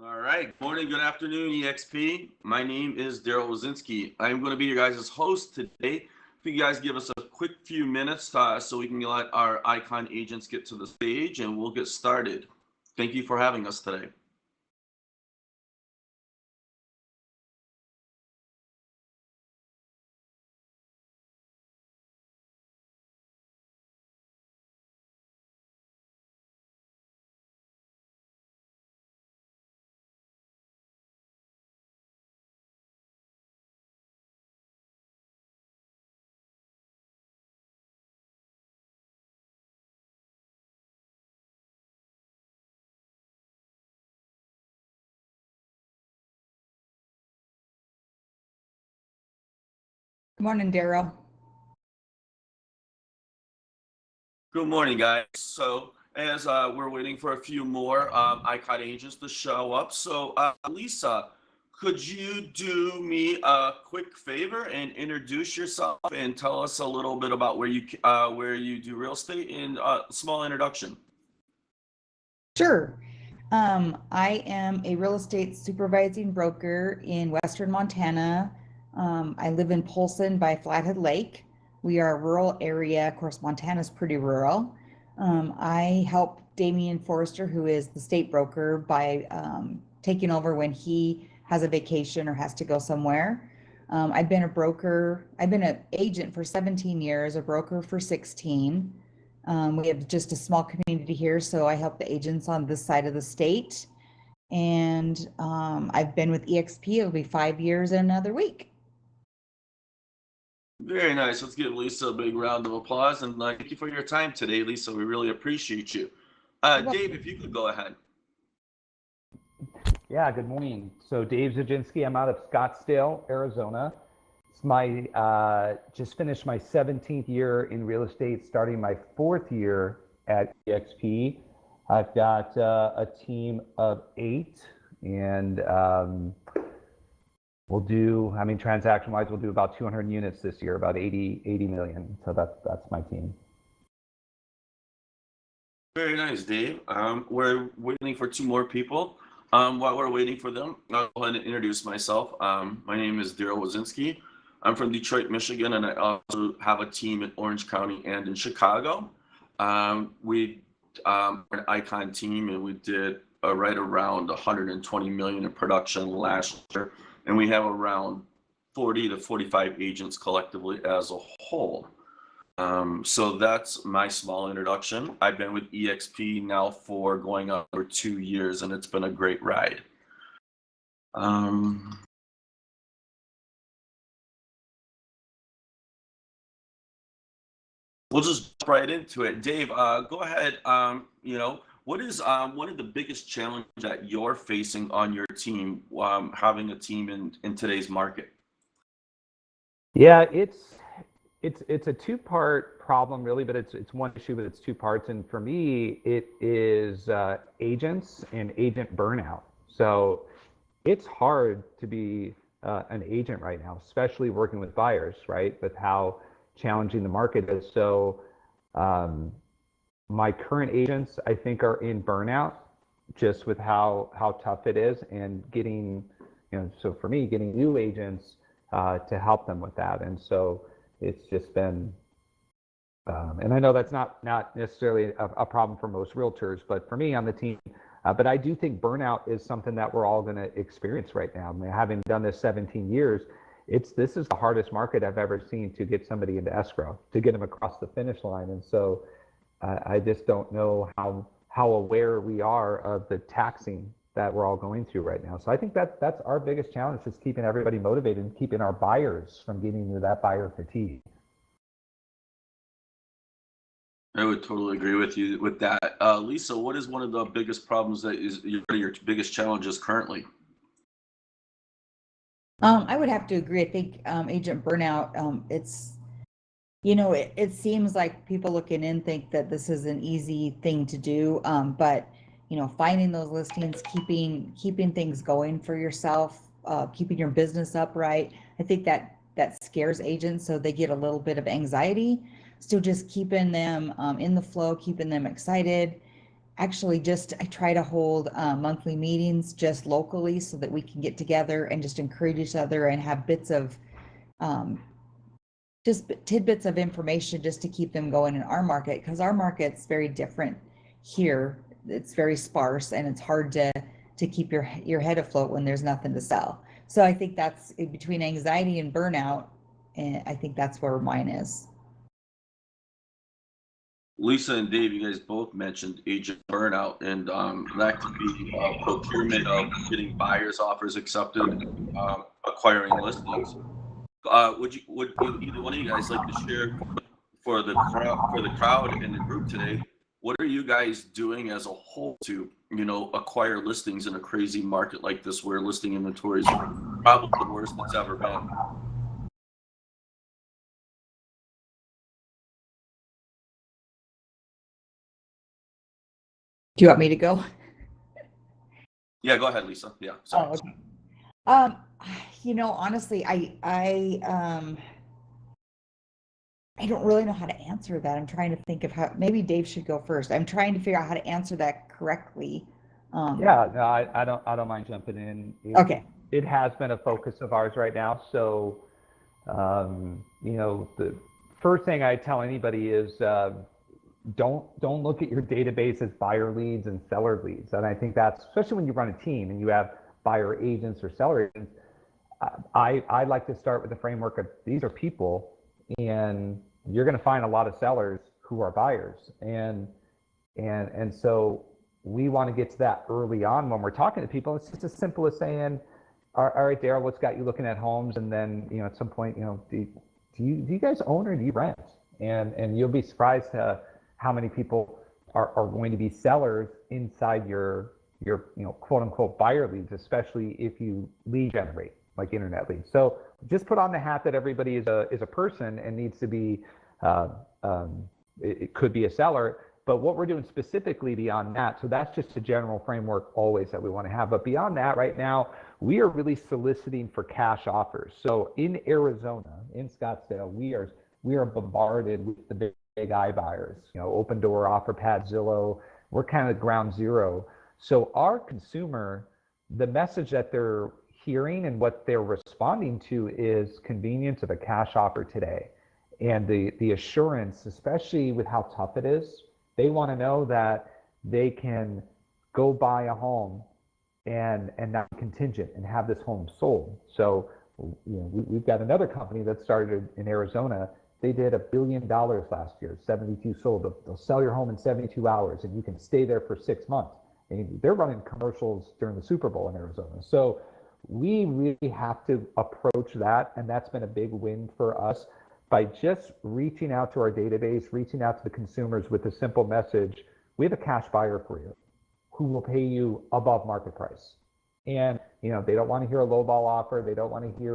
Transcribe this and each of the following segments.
All right. Good morning, good afternoon, EXP. My name is Daryl Wazinski. I'm going to be your guys' host today. If you guys give us a quick few minutes so we can let our icon agents get to the stage and we'll get started. Thank you for having us today. Good morning, Daryl. Good morning, guys. So, as we're waiting for a few more icon agents to show up, Lisa, could you do me a quick favor and introduce yourself and tell us a little bit about where you do real estate in a small introduction? Sure. I am a real estate supervising broker in Western Montana. I live in Polson by Flathead Lake. We are a rural area. Of course, Montana's pretty rural. I help Damian Forrester, who is the state broker, by taking over when he has a vacation or has to go somewhere. I've been an agent for 17 years, a broker for 16. We have just a small community here, so I help the agents on this side of the state. And I've been with EXP. It'll be 5 years in another week. Very nice. Let's give Lisa a big round of applause and thank you for your time today, Lisa. We really appreciate you. You're Dave, welcome. if you could go ahead. Yeah, good morning. So Dave Zaginski, I'm out of Scottsdale, Arizona. It's my just finished my 17th year in real estate, starting my 4th year at EXP. I've got a team of 8, and transaction-wise, we'll do about 200 units this year, about 80 million. So that's my team. Very nice, Dave. We're waiting for two more people. While we're waiting for them, I'll go ahead and introduce myself. My name is Daryl Wazinski. I'm from Detroit, Michigan, and I also have a team in Orange County and in Chicago. We are an icon team, and we did right around 120 million in production last year, and we have around 40 to 45 agents collectively as a whole. So that's my small introduction. I've been with EXP now for going on for 2 years, and it's been a great ride. Um, we'll just jump right into it. Dave, go ahead. What is one of the biggest challenges that you're facing on your team, having a team in today's market? Yeah, it's a two-part problem really, but it's one issue, but it's two parts. And for me, it is agents and agent burnout. So it's hard to be an agent right now, especially working with buyers, right? With how challenging the market is. So my current agents, I think, are in burnout just with how tough it is, and getting, so for me, getting new agents to help them with that. And so it's just been, and I know that's not necessarily a problem for most realtors, but for me on the team, but I do think burnout is something that we're all going to experience right now. I mean, having done this 17 years, this is the hardest market I've ever seen to get somebody into escrow, to get them across the finish line. And so I just don't know how aware we are of the taxing that we're all going through right now. So I think that's our biggest challenge, is keeping everybody motivated and keeping our buyers from getting into that buyer fatigue. I would totally agree with you with that. Lisa, what is one of the biggest problems that is your biggest challenges currently? I would have to agree. I think agent burnout, it seems like people looking in think that this is an easy thing to do. But, finding those listings, keeping things going for yourself, keeping your business upright, I think that scares agents, so they get a little bit of anxiety. So just keeping them in the flow, keeping them excited, actually I try to hold monthly meetings just locally so that we can get together and just encourage each other and have bits of um, just tidbits of information just to keep them going in our market, because our market's very different here. It's very sparse and it's hard to keep your head afloat when there's nothing to sell. So I think that's between anxiety and burnout, and I think that's where mine is. Lisa and Dave, you guys both mentioned agent burnout, and that could be procurement of getting buyers offers accepted, acquiring listings. Would either one of you guys like to share for the crowd and the group today? What are you guys doing as a whole to, acquire listings in a crazy market like this, where listing inventory is probably the worst it's ever been? Do you want me to go? Yeah, go ahead, Lisa. Yeah, sorry. Oh, okay. Um, honestly, I don't really know how to answer that. I'm trying to think of how, maybe Dave should go first. I'm trying to figure out how to answer that correctly. Yeah, no, I don't mind jumping in. Okay. It has been a focus of ours right now. So, the first thing I tell anybody is don't look at your database as buyer leads and seller leads. And I think that's, especially when you run a team and you have buyer agents or seller agents, I like to start with the framework of these are people, and you're going to find a lot of sellers who are buyers, and so we want to get to that early on when we're talking to people. It's just as simple as saying, all right, Daryl, what's got you looking at homes? And then, at some point, do you guys own or do you rent? And you'll be surprised how many people are going to be sellers inside your quote unquote buyer leads, especially if you lead generate like internet leads. So just put on the hat that everybody is a person and needs to be, it could be a seller. But what we're doing specifically beyond that, so that's just a general framework always that we want to have. But beyond that, right now, we are really soliciting for cash offers. So in Arizona, in Scottsdale, we are bombarded with the big iBuyers, Open Door, OfferPad, Zillow. We're kind of ground zero. So our consumer, the message that they're hearing and what they're responding to is convenience of a cash offer today. And the assurance, especially with how tough it is, they want to know that they can go buy a home and not be contingent and have this home sold. So, we've got another company that started in Arizona. They did $1 billion last year, 72 sold. They'll sell your home in 72 hours and you can stay there for 6 months. And they're running commercials during the Super Bowl in Arizona. So we really have to approach that. And that's been a big win for us by just reaching out to our database, reaching out to the consumers with a simple message. We have a cash buyer for you who will pay you above market price. And, they don't want to hear a lowball offer. They don't want to hear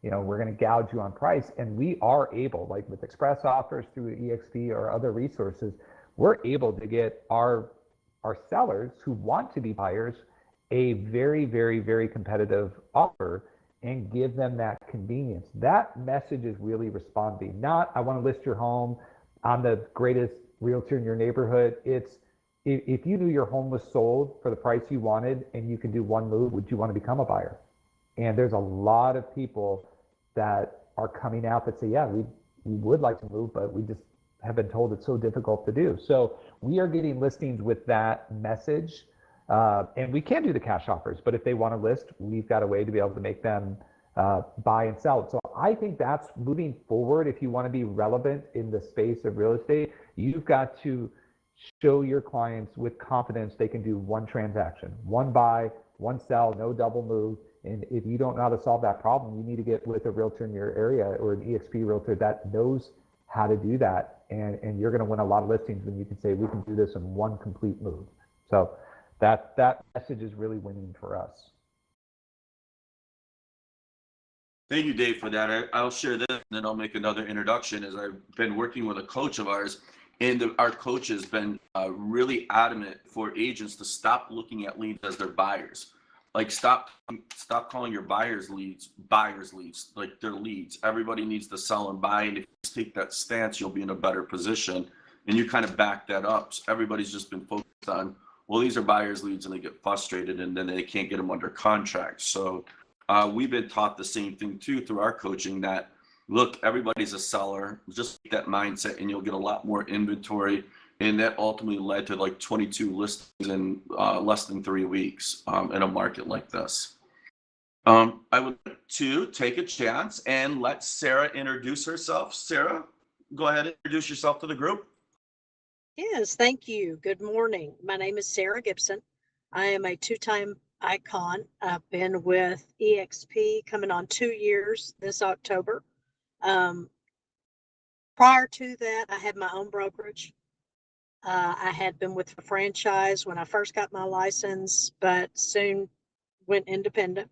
we're going to gouge you on price. And we are able, like with express offers through EXP or other resources, we're able to get our sellers who want to be buyers a very, very, very competitive offer and give them that convenience. That message is really responding. Not, I want to list your home, I'm the greatest realtor in your neighborhood. It's, if you knew your home was sold for the price you wanted and you can do one move, would you want to become a buyer? And there's a lot of people that are coming out that say, yeah, we would like to move, but we just have been told it's so difficult to do. So we are getting listings with that message. And we can do the cash offers, but if they want to list, we've got a way to be able to make them buy and sell. So I think that's moving forward. If you want to be relevant in the space of real estate, you've got to show your clients with confidence they can do one transaction, one buy, one sell, no double move. And if you don't know how to solve that problem, you need to get with a realtor in your area or an EXP realtor that knows how to do that. And you're going to win a lot of listings when you can say, we can do this in one complete move. So that message is really winning for us. Thank you, Dave, for that. I'll share this and then I'll make another introduction. As I've been working with a coach of ours, and our coach has been really adamant for agents to stop looking at leads as their buyers. Like stop calling your buyers leads, like they're leads. Everybody needs to sell and buy, and if you take that stance, you'll be in a better position. and you kind of back that up. So everybody's just been focused on, well, these are buyers leads, and they get frustrated, and then they can't get them under contract. So we've been taught the same thing too through our coaching, that look, everybody's a seller. Just keep that mindset, and you'll get a lot more inventory. And that ultimately led to like 22 listings in less than 3 weeks in a market like this. I would like to take a chance and let Sarah introduce herself. Sarah, go ahead and introduce yourself to the group. Yes, thank you. Good morning. My name is Sarah Gibson. I am a two-time icon. I've been with EXP coming on 2 years this October. Prior to that, I had my own brokerage. I had been with a franchise when I first got my license, but soon went independent.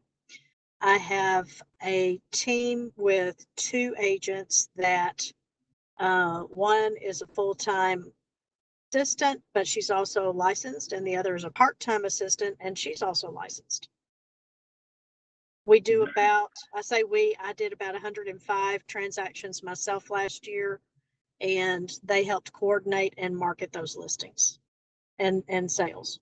I have a team with 2 agents that one is a full-time assistant, but she's also licensed, and the other is a part-time assistant, and she's also licensed. We do about, I did about 105 transactions myself last year, and they helped coordinate and market those listings and sales.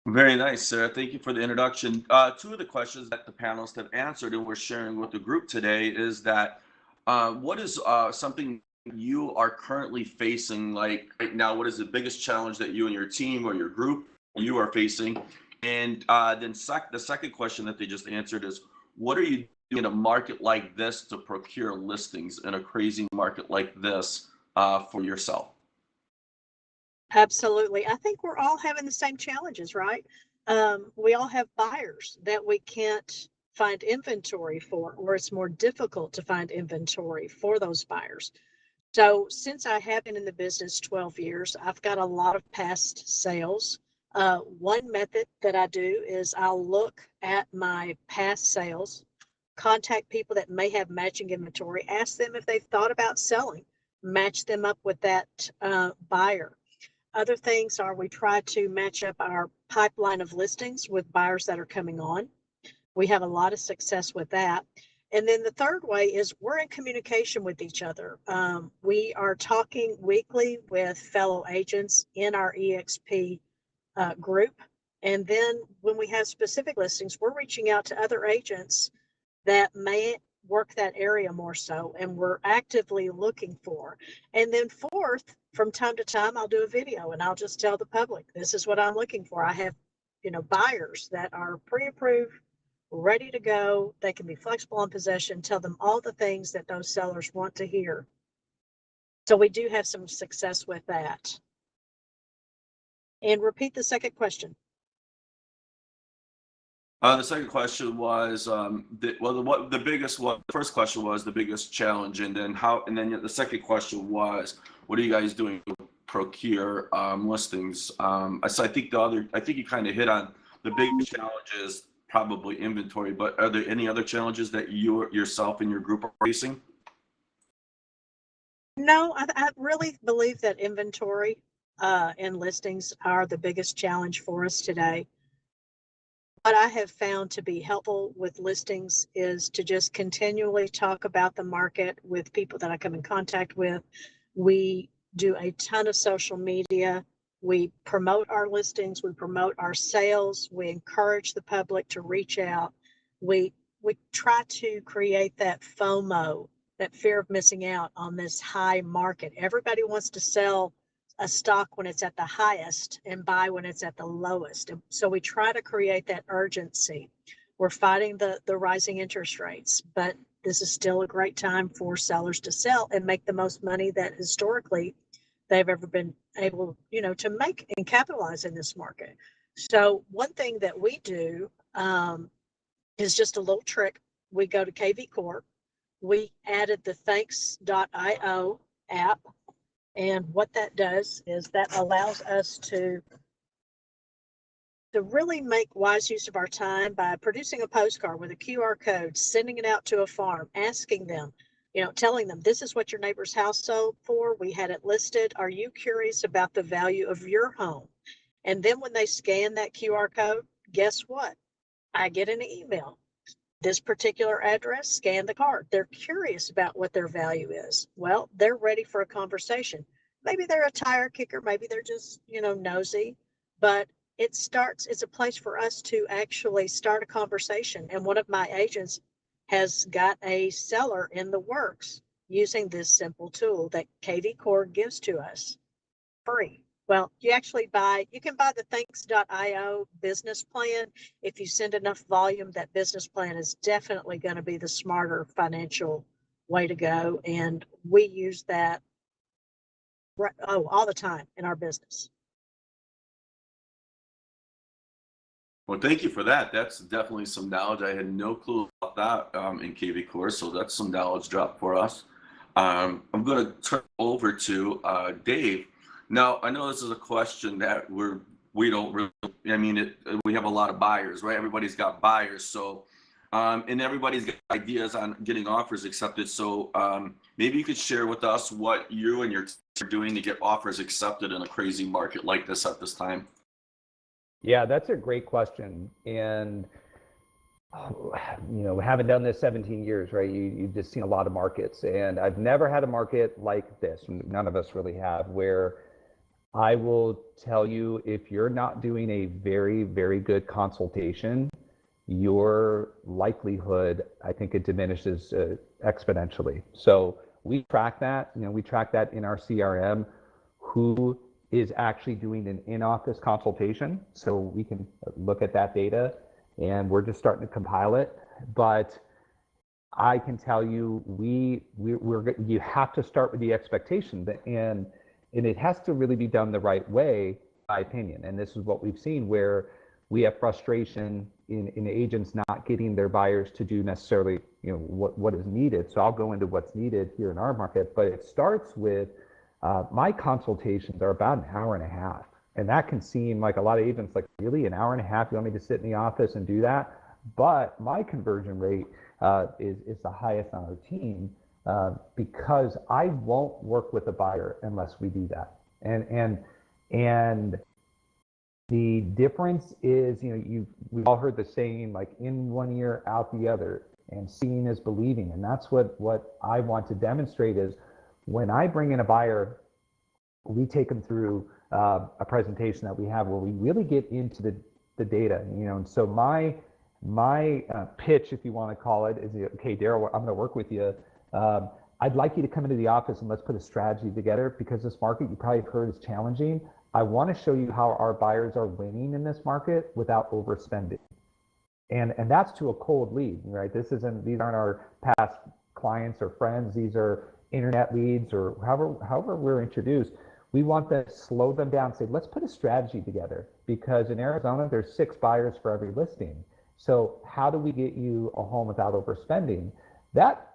Very nice, Sarah. Thank you for the introduction. 2 of the questions that the panelists have answered and we're sharing with the group today is that what is something you are currently facing, like right now? What is the biggest challenge that you and your team or your group you are facing? And then the second question that they just answered is, what are you doing in a market like this to procure listings in a crazy market like this for yourself? Absolutely. I think we're all having the same challenges, right? We all have buyers that we can't find inventory for, or it's more difficult to find inventory for those buyers. So since I have been in the business 12 years, I've got a lot of past sales. One method that I do is I'll look at my past sales, contact people that may have matching inventory, ask them if they've thought about selling, match them up with that buyer. Other things are we try to match up our pipeline of listings with buyers that are coming on. We have a lot of success with that. And then the third way is we're in communication with each other. We are talking weekly with fellow agents in our EXP group. And then when we have specific listings, we're reaching out to other agents that may work that area more so, and we're actively looking for. And then fourth, from time to time, I'll do a video and I'll just tell the public, this is what I'm looking for. I have, buyers that are pre-approved, ready to go. They can be flexible on possession, tell them all the things that those sellers want to hear. So we do have some success with that. And repeat the second question. The second question was the biggest one. The first question was the biggest challenge, and then the second question was, what are you guys doing to procure listings? So I think you kind of hit on the biggest challenges, probably inventory, but are there any other challenges that you yourself and your group are facing? No, I really believe that inventory and listings are the biggest challenge for us today. What I have found to be helpful with listings is to just continually talk about the market with people that I come in contact with. We do a ton of social media. We promote our listings. We promote our sales. We encourage the public to reach out. We try to create that FOMO, that fear of missing out on this high market. Everybody wants to sell a stock when it's at the highest and buy when it's at the lowest. And so we try to create that urgency. We're fighting the rising interest rates, but this is still a great time for sellers to sell and make the most money that historically they've ever been able, to make and capitalize in this market. So one thing that we do is just a little trick. We go to KV Corp. We added the thanks.io app. And what that does is that allows us to really make wise use of our time by producing a postcard with a QR code, sending it out to a farm, asking them, telling them, this is what your neighbor's house sold for. We had it listed. Are you curious about the value of your home? And then when they scan that QR code, guess what? I get an email. this particular address, scan the card. They're curious about what their value is. Well, they're ready for a conversation. Maybe they're a tire kicker, maybe they're just, nosy, but it's a place for us to actually start a conversation. And one of my agents has got a seller in the works using this simple tool that KV Core gives to us free. Well, you can buy the thanks.io business plan. If you send enough volume, that business plan is definitely going to be the smarter financial way to go. And we use that all the time in our business. Well, thank you for that. That's definitely some knowledge. I had no clue about that in KV Core, so that's some knowledge drop for us. I'm going to turn over to Dave. Now, I know this is a question that we don't really, we have a lot of buyers, right? Everybody's got buyers. So, and everybody's got ideas on getting offers accepted. So maybe you could share with us what you and your team are doing to get offers accepted in a crazy market like this at this time. Yeah, that's a great question. And, having done this 17 years, right, you've just seen a lot of markets. And I've never had a market like this, none of us really have, where I will tell you, if you're not doing a very, very good consultation, your likelihood, I think it diminishes exponentially. So we track that, we track that in our CRM, who is actually doing an in-office consultation. So we can look at that data, and we're just starting to compile it. But I can tell you, you have to start with the expectation and it has to really be done the right way, in my opinion. And this is what we've seen, where we have frustration in agents not getting their buyers to do necessarily, what is needed. So I'll go into what's needed here in our market, but it starts with my consultations are about an hour and a half. And that can seem like a lot of agents, like, really, an hour and a half? You want me to sit in the office and do that? But my conversion rate is the highest on our team, because I won't work with a buyer unless we do that. And the difference is, we've all heard the saying, like, in one ear, out the other, and seeing is believing. And that's what I want to demonstrate is, when I bring in a buyer, we take them through a presentation that we have where we really get into the data, and so my pitch, if you want to call it, is, okay, Daryl, I'm going to work with you. I'd like you to come into the office and let's put a strategy together, because this market, you probably have heard, is challenging. I want to show you how our buyers are winning in this market without overspending. And that's to a cold lead, right? These aren't our past clients or friends. These are internet leads, or however we're introduced. We want to slow them down, say, let's put a strategy together, because in Arizona, there's 6 buyers for every listing. So how do we get you a home without overspending? That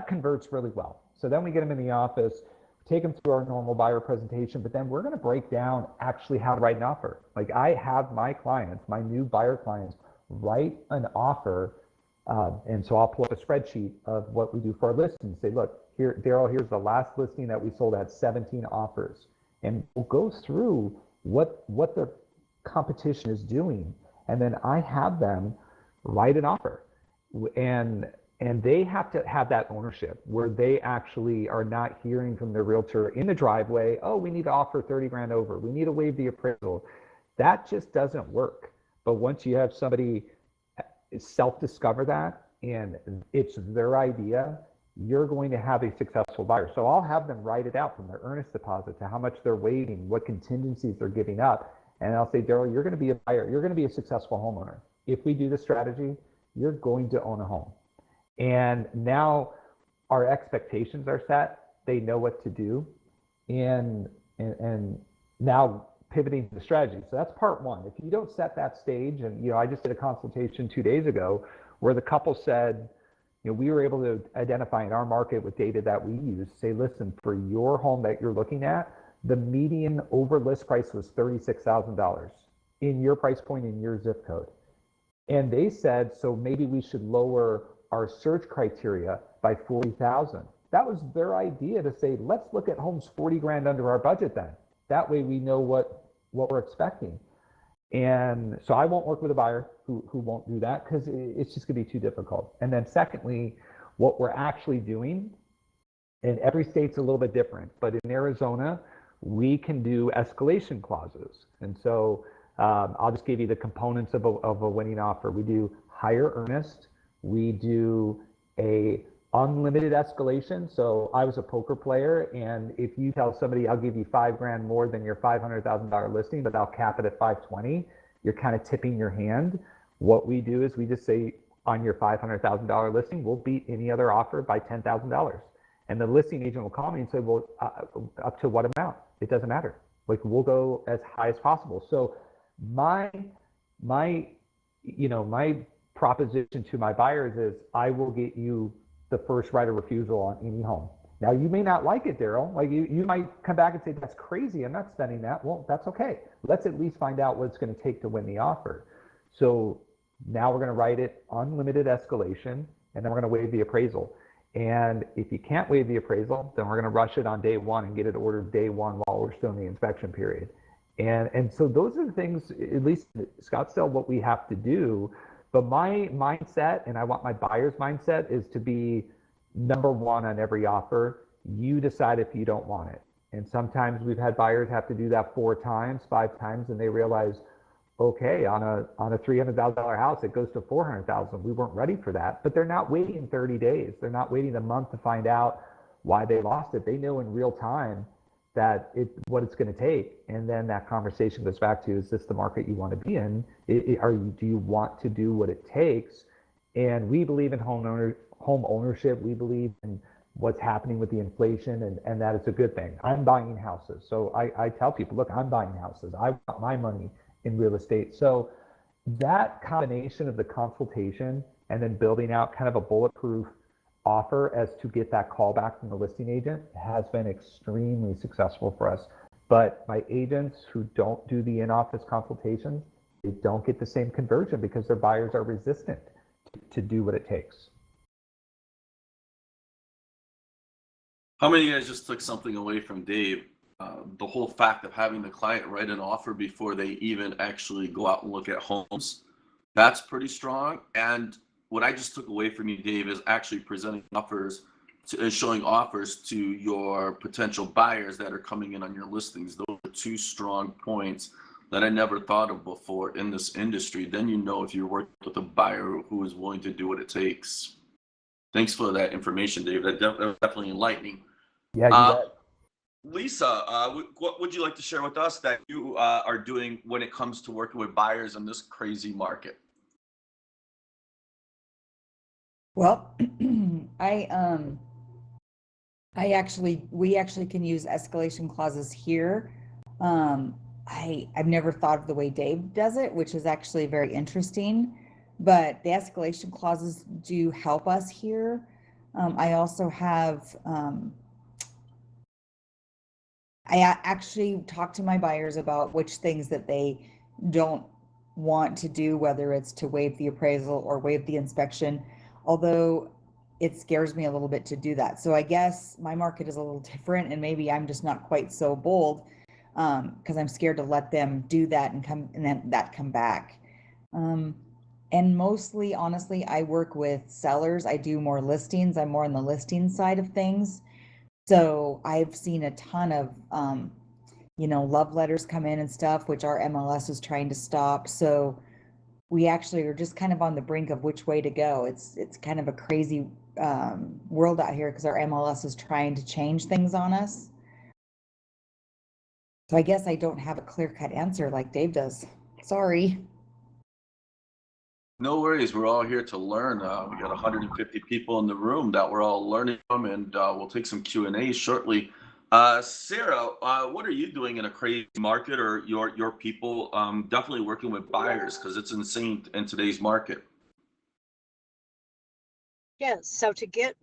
converts really well. So then we get them in the office, take them through our normal buyer presentation, but then we're going to break down actually how to write an offer. Like, I have my clients, my new buyer clients, write an offer. And so I'll pull up a spreadsheet of what we do for our listings. Say, look, here, Daryl, here's the last listing that we sold, had 17 offers. And we'll go through what the competition is doing. And then I have them write an offer. And they have to have that ownership, where they actually are not hearing from their realtor in the driveway, oh, we need to offer 30 grand over, we need to waive the appraisal. That just doesn't work. But once you have somebody self-discover that, and it's their idea, you're going to have a successful buyer. So I'll have them write it out, from their earnest deposit to how much they're waiving, what contingencies they're giving up. And I'll say, Daryl, you're going to be a buyer. You're going to be a successful homeowner. If we do the strategy, you're going to own a home. And now our expectations are set. They know what to do. And now pivoting to the strategy. So that's part one. If you don't set that stage, and I just did a consultation 2 days ago where the couple said, we were able to identify in our market with data that we use, say, listen, for your home that you're looking at, the median over list price was $36,000 in your price point, in your zip code. And they said, so maybe we should lower our search criteria by 40,000. That was their idea, to say, let's look at homes 40 grand under our budget then. That way we know what we're expecting. And so I won't work with a buyer who won't do that because it's just going to be too difficult. And then secondly, what we're actually doing, and every state's a little bit different, but in Arizona, we can do escalation clauses. And so I'll just give you the components of a winning offer. We do higher earnest. We do a unlimited escalation. So I was a poker player, and if you tell somebody I'll give you $5,000 more than your $500,000 listing, but I'll cap it at 520, you're kind of tipping your hand. What we do is we just say on your $500,000 listing, we'll beat any other offer by $10,000. And the listing agent will call me and say, well, up to what amount? It doesn't matter. Like, we'll go as high as possible. So my proposition to my buyers is I will get you the first right of refusal on any home. Now, you may not like it, Daryl. Like, you might come back and say, that's crazy, I'm not spending that. Well, that's okay. Let's at least find out what it's going to take to win the offer. So now we're going to write it unlimited escalation, and then we're going to waive the appraisal. And if you can't waive the appraisal, then we're going to rush it on day one and get it ordered day one while we're still in the inspection period. And so those are the things, at least in Scottsdale, what we have to do. But my mindset, and I want my buyer's mindset, is to be number one on every offer. You decide if you don't want it. And sometimes we've had buyers have to do that 4 times, 5 times, and they realize, okay, on a $300,000 house, it goes to $400,000. We weren't ready for that, but they're not waiting 30 days. They're not waiting a month to find out why they lost it. They know in real time that what it's going to take. And then that conversation goes back to, is this the market you want to be in? Do you want to do what it takes? And we believe in home ownership. We believe in what's happening with the inflation, and that it's a good thing. I'm buying houses. So I tell people, look, I'm buying houses. I want my money in real estate. So that combination of the consultation and then building out kind of a bulletproof offer as to get that call back from the listing agent has been extremely successful for us. But my agents who don't do the in-office consultations, they don't get the same conversion because their buyers are resistant to do what it takes. How many of you guys just took something away from Dave? The whole fact of having the client write an offer before they even actually go out and look at homes, that's pretty strong. And what I just took away from you, Dave, is actually presenting offers, showing offers to your potential buyers that are coming in on your listings. Those are 2 strong points that I never thought of before in this industry. Then you know if you're working with a buyer who is willing to do what it takes. Thanks for that information, Dave. That was definitely enlightening. Yeah, you bet. Lisa, what would you like to share with us that you are doing when it comes to working with buyers in this crazy market? Well, we actually can use escalation clauses here. I've never thought of the way Dave does it, which is actually very interesting, but the escalation clauses do help us here. I also have, I actually talk to my buyers about which things that they don't want to do, whether it's to waive the appraisal or waive the inspection, although it scares me a little bit to do that. So I guess my market is a little different, and maybe I'm just not quite so bold because I'm scared to let them do that and then that come back. And mostly, honestly, I work with sellers. I do more listings. I'm more on the listing side of things. So I've seen a ton of, love letters come in and stuff, which our MLS is trying to stop. So we actually are just kind of on the brink of which way to go. It's kind of a crazy world out here because our MLS is trying to change things on us. So I guess I don't have a clear-cut answer like Dave does. Sorry. No worries. We're all here to learn. We got 150 people in the room that we're all learning from, and we'll take some Q&A shortly. Sarah, what are you doing in a crazy market, or your people definitely working with buyers because it's insane in today's market? Yes. So to get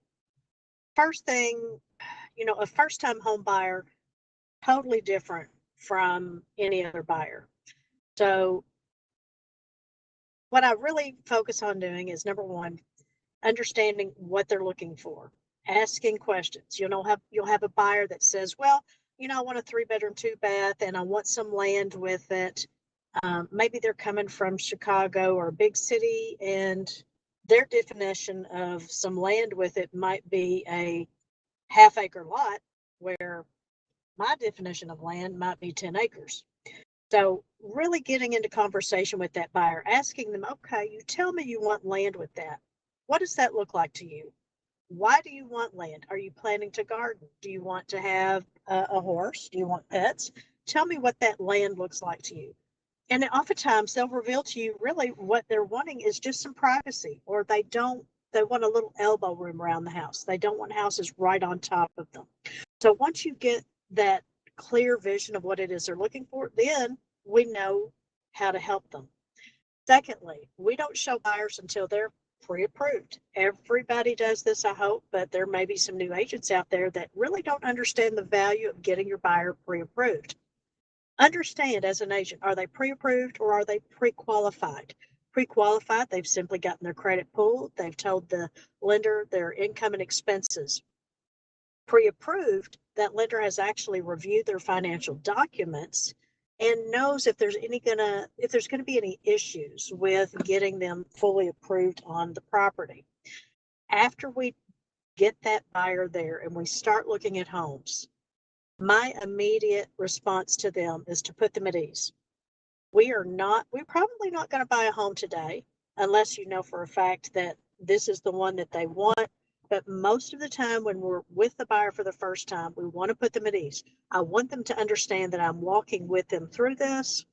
first thing, a first-time home buyer, totally different from any other buyer. So what I really focus on doing is, number one, understanding what they're looking for, asking questions. You'll have a buyer that says, well, I want a 3-bedroom, 2-bath, and I want some land with it. Maybe they're coming from Chicago or a big city, and their definition of some land with it might be a half-acre lot, where my definition of land might be 10 acres. So really getting into conversation with that buyer, asking them, okay, you tell me you want land with that. What does that look like to you? Why do you want land? Are you planning to garden? Do you want to have a horse? Do you want pets? Tell me what that land looks like to you. And oftentimes they'll reveal to you really what they're wanting is just some privacy, or they want a little elbow room around the house. They don't want houses right on top of them. So once you get that clear vision of what it is they're looking for, then we know how to help them. Secondly, we don't show buyers until they're pre-approved. Everybody does this, I hope, but there may be some new agents out there that really don't understand the value of getting your buyer pre-approved. Understand as an agent, are they pre-approved or are they pre-qualified? Pre-qualified, they've simply gotten their credit pulled. They've told the lender their income and expenses. Pre-approved, that lender has actually reviewed their financial documents and knows if there's going to be any issues with getting them fully approved on the property. After we get that buyer there and we start looking at homes, my immediate response to them is to put them at ease. We're probably not going to buy a home today unless you know for a fact that this is the one that they want. But most of the time when we're with the buyer for the first time, we want to put them at ease. I want them to understand that I'm walking with them through this.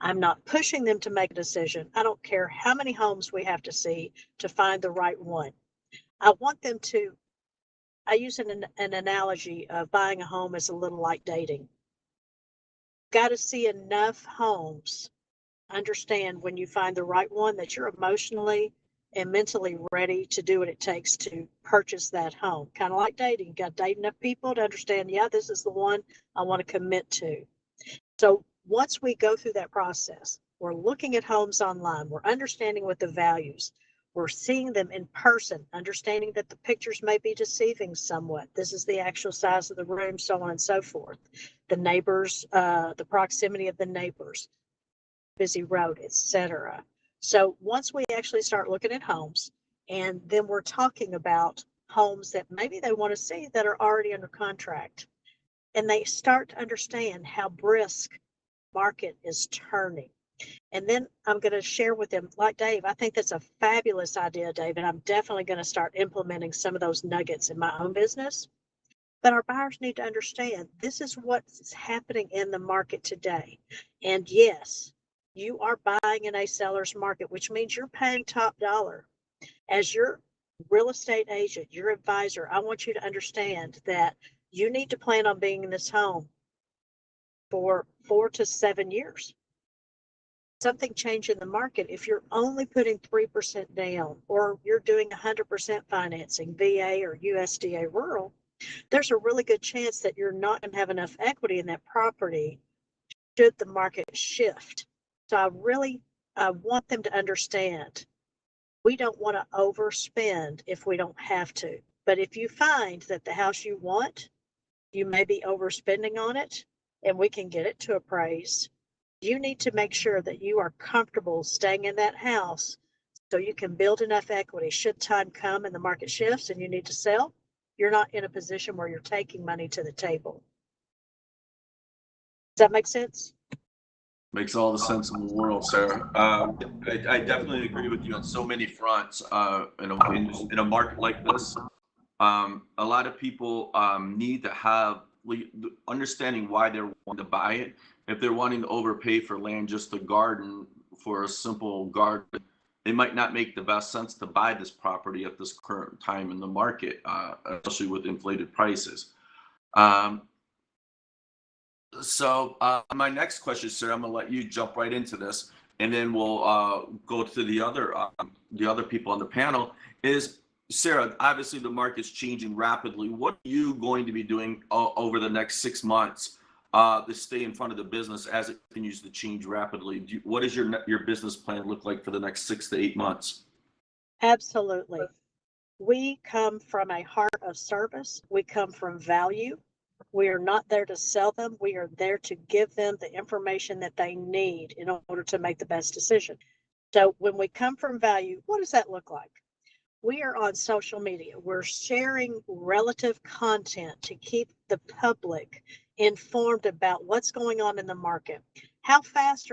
I'm not pushing them to make a decision. I don't care how many homes we have to see to find the right one. I want them to, I use an analogy of buying a home as a little like dating. Got to see enough homes, understand when you find the right one that you're emotionally and mentally ready to do what it takes to purchase that home. Kind of like dating. You got to date enough people to understand, yeah, this is the one I want to commit to. So once we go through that process, we're looking at homes online, we're understanding what the values, we're seeing them in person, understanding that the pictures may be deceiving somewhat. This is the actual size of the room, so on and so forth. The neighbors, the proximity of the neighbors, busy road, etc. So once we actually start looking at homes, and then we're talking about homes that maybe they want to see that are already under contract, and they start to understand how brisk market is turning. And then I'm going to share with them, like Dave, I think that's a fabulous idea, Dave, and I'm definitely going to start implementing some of those nuggets in my own business. But our buyers need to understand this is what's happening in the market today. And yes, you are buying in a seller's market, which means you're paying top dollar. As your real estate agent, your advisor, I want you to understand that you need to plan on being in this home for 4 to 7 years. Something change in the market, if you're only putting 3% down or you're doing 100% financing, VA or USDA rural, there's a really good chance that you're not going to have enough equity in that property should the market shift. So I want them to understand we don't want to overspend if we don't have to. But if you find that the house you want, you may be overspending on it and we can get it to appraise, you need to make sure that you are comfortable staying in that house so you can build enough equity. Should time come and the market shifts and you need to sell, you're not in a position where you're taking money to the table. Does that make sense? Makes all the sense in the world, Sarah. I definitely agree with you on so many fronts. In a market like this, a lot of people need to have understanding why they're wanting to buy it. If they're wanting to overpay for land just to garden for a simple garden, it might not make the best sense to buy this property at this current time in the market, especially with inflated prices. So my next question, sir, I'm gonna let you jump right into this, and then we'll go to the other people on the panel. Is Sarah, obviously the market's changing rapidly. What are you going to be doing over the next 6 months to stay in front of the business as it continues to change rapidly? What does your business plan look like for the next 6 to 8 months? Absolutely. We come from a heart of service. We come from value. We are not there to sell them. We are there to give them the information that they need in order to make the best decision. So when we come from value, what does that look like? We are on social media. We're sharing relative content to keep the public informed about what's going on in the market. How fast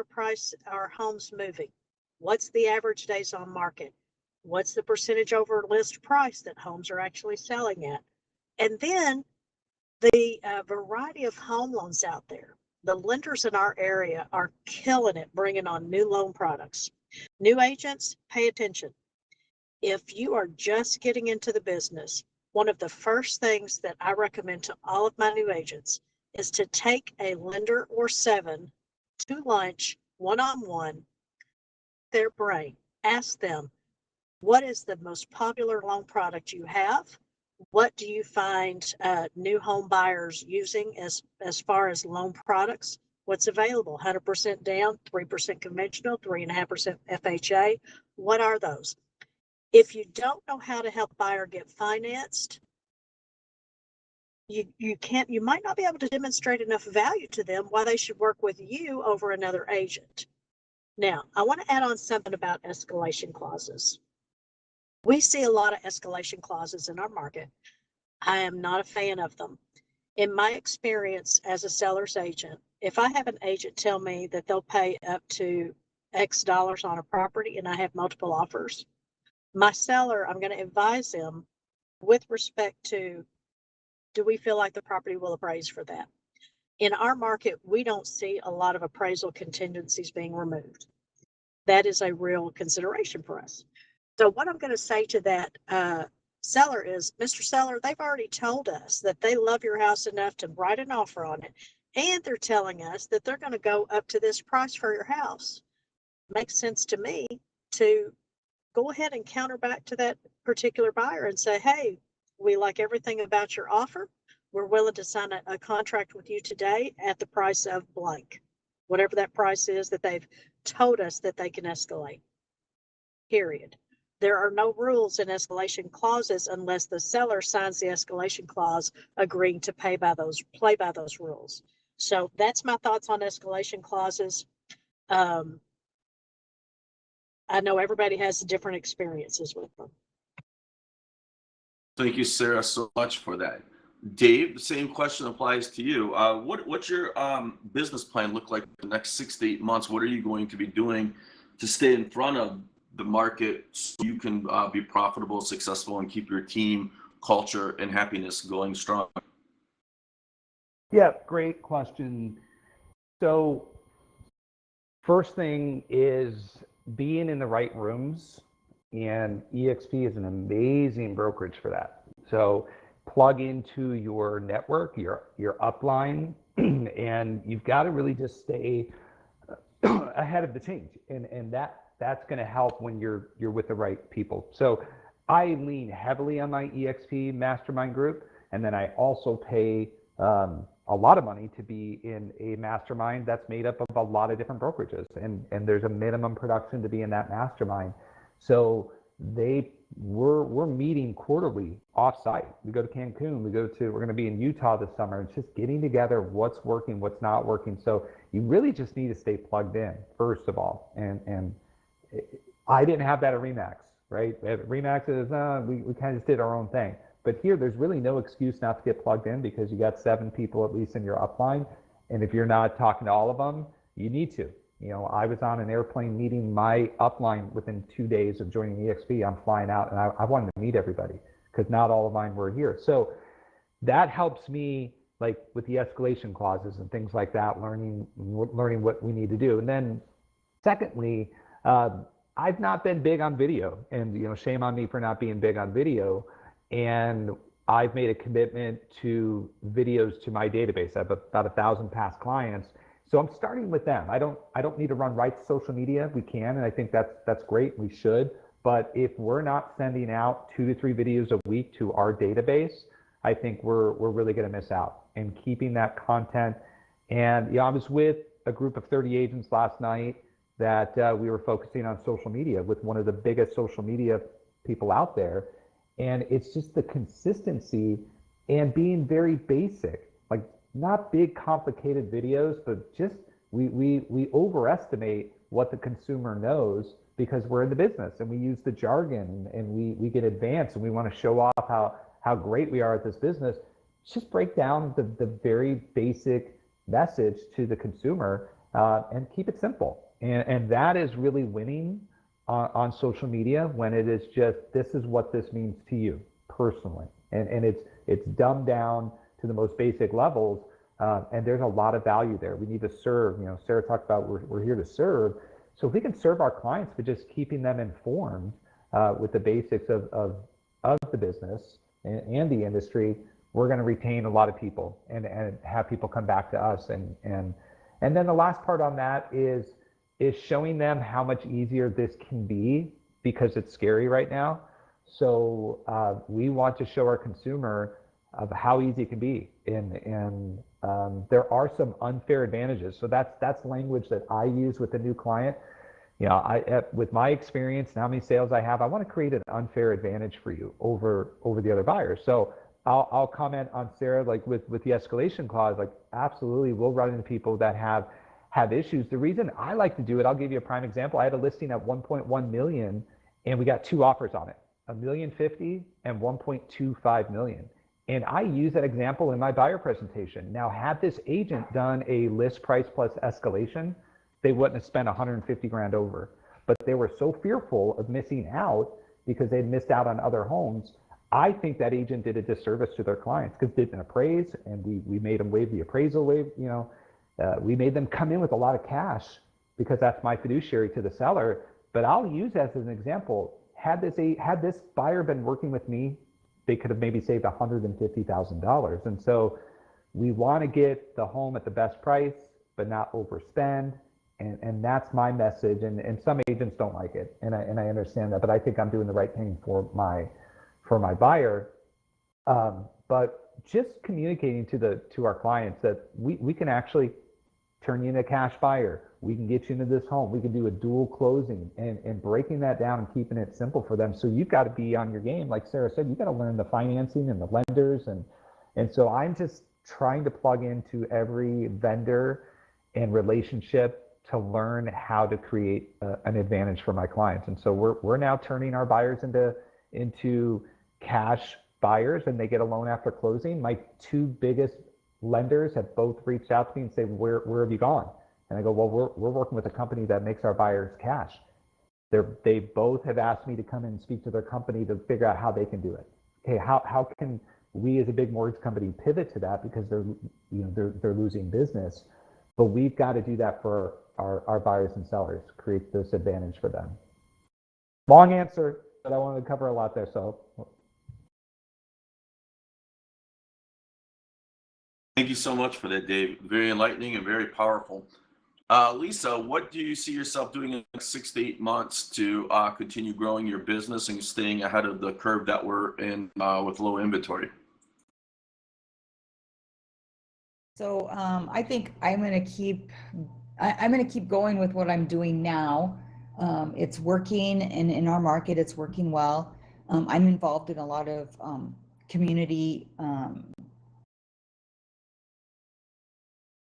are homes moving? What's the average days on market? What's the percentage over list price that homes are actually selling at? And then the variety of home loans out there. The lenders in our area are killing it, bringing on new loan products. New agents, pay attention. If you are just getting into the business, one of the first things that I recommend to all of my new agents is to take a lender or 7 to lunch one-on-one, their brain. Ask them, what is the most popular loan product you have? What do you find new home buyers using as far as loan products? What's available? 100% down, 3% conventional, 3.5% FHA. What are those? If you don't know how to help buyer get financed, you might not be able to demonstrate enough value to them why they should work with you over another agent. Now, I want to add on something about escalation clauses. We see a lot of escalation clauses in our market. I am not a fan of them. In my experience as a seller's agent, if I have an agent tell me that they'll pay up to X dollars on a property and I have multiple offers, my seller, I'm going to advise them with respect to, do we feel like the property will appraise for that? In our market, we don't see a lot of appraisal contingencies being removed. That is a real consideration for us. So what I'm going to say to that seller is, Mr. Seller, they've already told us that they love your house enough to write an offer on it. And they're telling us that they're going to go up to this price for your house. Makes sense to me to go ahead and counter back to that particular buyer and say, hey, we like everything about your offer. We're willing to sign a contract with you today at the price of blank, whatever that price is that they've told us that they can escalate, period. There are no rules in escalation clauses unless the seller signs the escalation clause agreeing to play by those rules. So that's my thoughts on escalation clauses. I know everybody has different experiences with them. Thank you, Sarah, so much for that. Dave, the same question applies to you. What's your business plan look like for the next 6 to 8 months? What are you going to be doing to stay in front of the market so you can be profitable, successful, and keep your team, culture, and happiness going strong? Yeah, great question. So first thing is being in the right rooms, and EXP is an amazing brokerage for that. So plug into your network, your upline, and you've got to really just stay ahead of the change, and that's going to help when you're with the right people. So I lean heavily on my EXP mastermind group, and then I also pay a lot of money to be in a mastermind that's made up of a lot of different brokerages, and there's a minimum production to be in that mastermind. So we're meeting quarterly off-site. We go to Cancun, we're going to be in Utah this summer. It's just getting together what's working, what's not working. So you really just need to stay plugged in, first of all. And I didn't have that at Remax, right? At Remax, we kind of just did our own thing. But here, there's really no excuse not to get plugged in because you got 7 people at least in your upline. And if you're not talking to all of them, you need to. You know, I was on an airplane meeting my upline within 2 days of joining EXP. I'm flying out, and I wanted to meet everybody because not all of mine were here. So that helps me, like with the escalation clauses and things like that, learning what we need to do. And then secondly, I've not been big on video, and shame on me for not being big on video. And I've made a commitment to videos to my database. I have about 1,000 past clients. So I'm starting with them. I don't need to run right to social media. We can, and I think that's great. We should. But if we're not sending out 2 to 3 videos a week to our database, I think we're really going to miss out. And keeping that content. And I was with a group of 30 agents last night that we were focusing on social media with one of the biggest social media people out there. And it's just the consistency and being very basic. like not big complicated videos, but just we overestimate what the consumer knows because we're in the business and we use the jargon and we get advanced and we want to show off how great we are at this business. Just break down the very basic message to the consumer and keep it simple. And that is really winning on social media when it is just, this is what this means to you personally. And it's dumbed down to the most basic levels. And there's a lot of value there. We need to serve, Sarah talked about we're here to serve. So if we can serve our clients by just keeping them informed with the basics of the business and the industry, we're going to retain a lot of people and have people come back to us. And then the last part on that is showing them how much easier this can be, because it's scary right now. So we want to show our consumer of how easy it can be. And there are some unfair advantages. So that's language that I use with a new client. With my experience and how many sales I have, I want to create an unfair advantage for you over the other buyers. So I'll comment on Sarah, like with the escalation clause, like absolutely we'll run into people that have issues. The reason I like to do it, I'll give you a prime example. I had a listing at 1.1 million and we got 2 offers on it, $1,050,000 and 1.25 million. And I use that example in my buyer presentation. Now, had this agent done a list price plus escalation, they wouldn't have spent 150 grand over. But they were so fearful of missing out because they'd missed out on other homes. I think that agent did a disservice to their clients because they didn't appraise, and we made them waive the appraisal we made them come in with a lot of cash because that's my fiduciary to the seller. But I'll use that as an example. Had this buyer been working with me, they could have maybe saved $150,000. And so we want to get the home at the best price, but not overspend. And that's my message. And some agents don't like it. And I understand that, but I think I'm doing the right thing for my buyer. But just communicating to our clients that we can actually turn you into a cash buyer. We can get you into this home. We can do a dual closing and breaking that down and keeping it simple for them. So you've got to be on your game. Like Sarah said, you've got to learn the financing and the lenders. And so I'm just trying to plug into every vendor and relationship to learn how to create an advantage for my clients. And so we're now turning our buyers into cash buyers, and they get a loan after closing. My 2 biggest lenders have both reached out to me and say, where have you gone? And I go, well, we're working with a company that makes our buyers cash. They both have asked me to come in and speak to their company to figure out how they can do it. Okay, how can we as a big mortgage company pivot to that, because they're losing business, but we've got to do that for our buyers and sellers, create this advantage for them. Long answer, but I wanted to cover a lot there. So thank you so much for that, Dave. Very enlightening and very powerful. Lisa, what do you see yourself doing in the next 6 to 8 months to continue growing your business and staying ahead of the curve that we're in with low inventory? So I think I'm going to keep going with what I'm doing now. It's working, and in our market, it's working well. I'm involved in a lot of community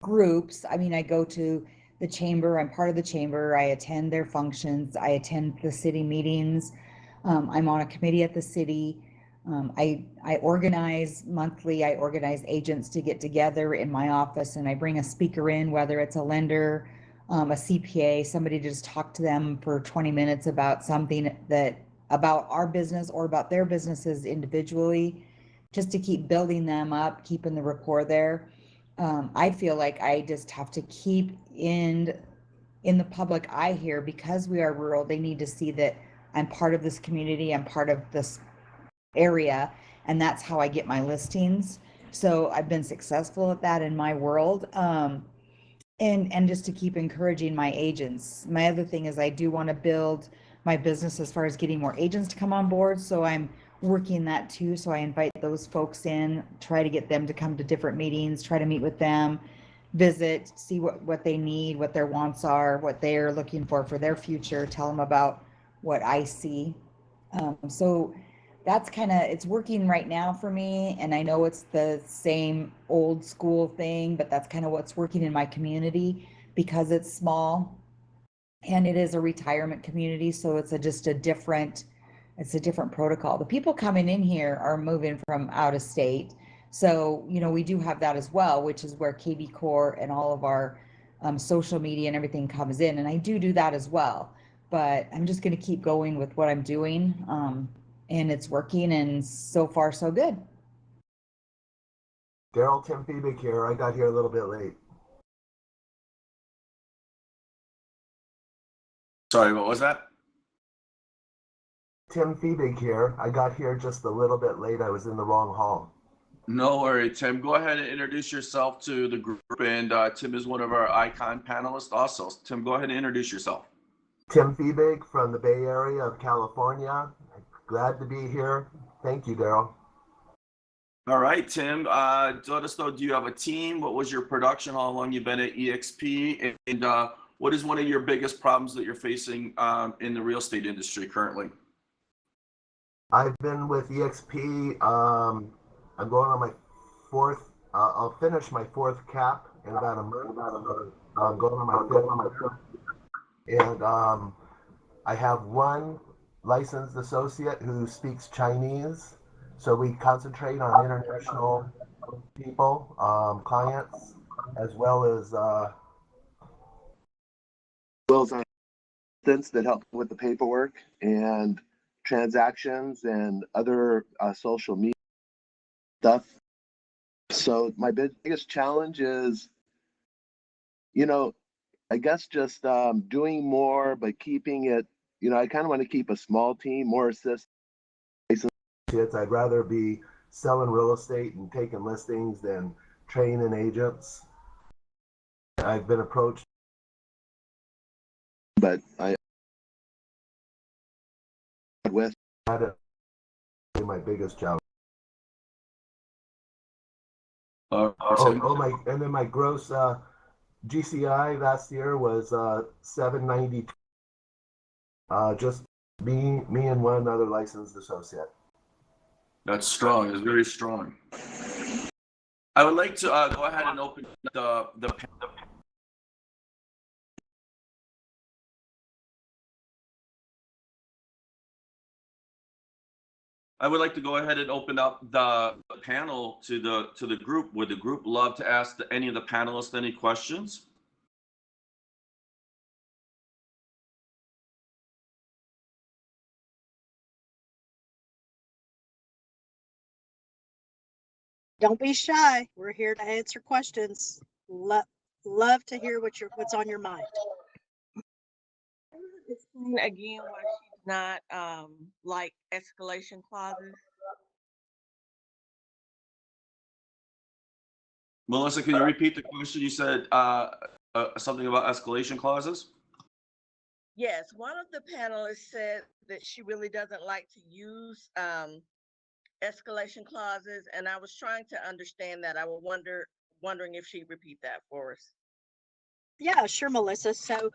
groups. I mean, I go to the chamber. I'm part of the chamber. I attend their functions. I attend the city meetings. I'm on a committee at the city. I organize monthly. I organize agents to get together in my office, and I bring a speaker in, whether it's a lender, a CPA, somebody to just talk to them for 20 minutes about something about our business or about their businesses individually, just to keep building them up, keeping the rapport there. I feel like I just have to keep in the public eye here, because we are rural. They need to see that I'm part of this community, I'm part of this area, and that's how I get my listings. So I've been successful at that in my world. And just to keep encouraging my agents. My other thing is I do want to build my business as far as getting more agents to come on board. So I'm working that too. So I invite those folks in, try to get them to come to different meetings, try to meet with them, visit, see what they need, what their wants are, what they're looking for their future, tell them about what I see. So that's kind of, it's working right now for me. And I know it's the same old school thing, but that's kind of what's working in my community because it's small and it is a retirement community. So just a different, it's a different protocol. The people coming in here are moving from out of state. So, we do have that as well, which is where KB Core and all of our social media and everything comes in. And I do that as well. But I'm just going to keep going with what I'm doing. And it's working, and so far, so good. Daryl, Tim Feebick here. I got here a little bit late. Sorry, what was that? Tim Feebick here. I got here just a little bit late. I was in the wrong hall. No worry, Tim. Go ahead and introduce yourself to the group. And Tim is one of our ICON panelists also. Tim, go ahead and introduce yourself. Tim Feebick from the Bay Area of California. Glad to be here. Thank you, Daryl. All right, Tim. Let us know, do you have a team? What was your production? How long you been at EXP? And what is one of your biggest problems that you're facing in the real estate industry currently? I've been with EXP. I'm going on my fourth. I'll finish my fourth cap in about a month. I'm going on my fifth. And I have one licensed associate who speaks Chinese. So we concentrate on international people, clients, as well as assistants that help with the paperwork and transactions and other social media stuff. So my biggest challenge is, I guess just doing more, but keeping it, I kind of want to keep a small team, more assistants. I'd rather be selling real estate and taking listings than training agents. I've been approached, but I with had to be my biggest challenge. And then my gross GCI last year was 792. Just me and one other licensed associate. That's strong. It's very strong. I would like to go ahead and open the I would like to go ahead and open up the panel to the group. Would the group love to ask any of the panelists any questions? Don't be shy. We're here to answer questions. Love to hear what's on your mind. Explain again why she's not like escalation clauses. Melissa, can you repeat the question? You said something about escalation clauses? Yes, one of the panelists said that she really doesn't like to use escalation clauses, and I was trying to understand that. I was wondering if she'd repeat that for us. Yeah, sure, Melissa. So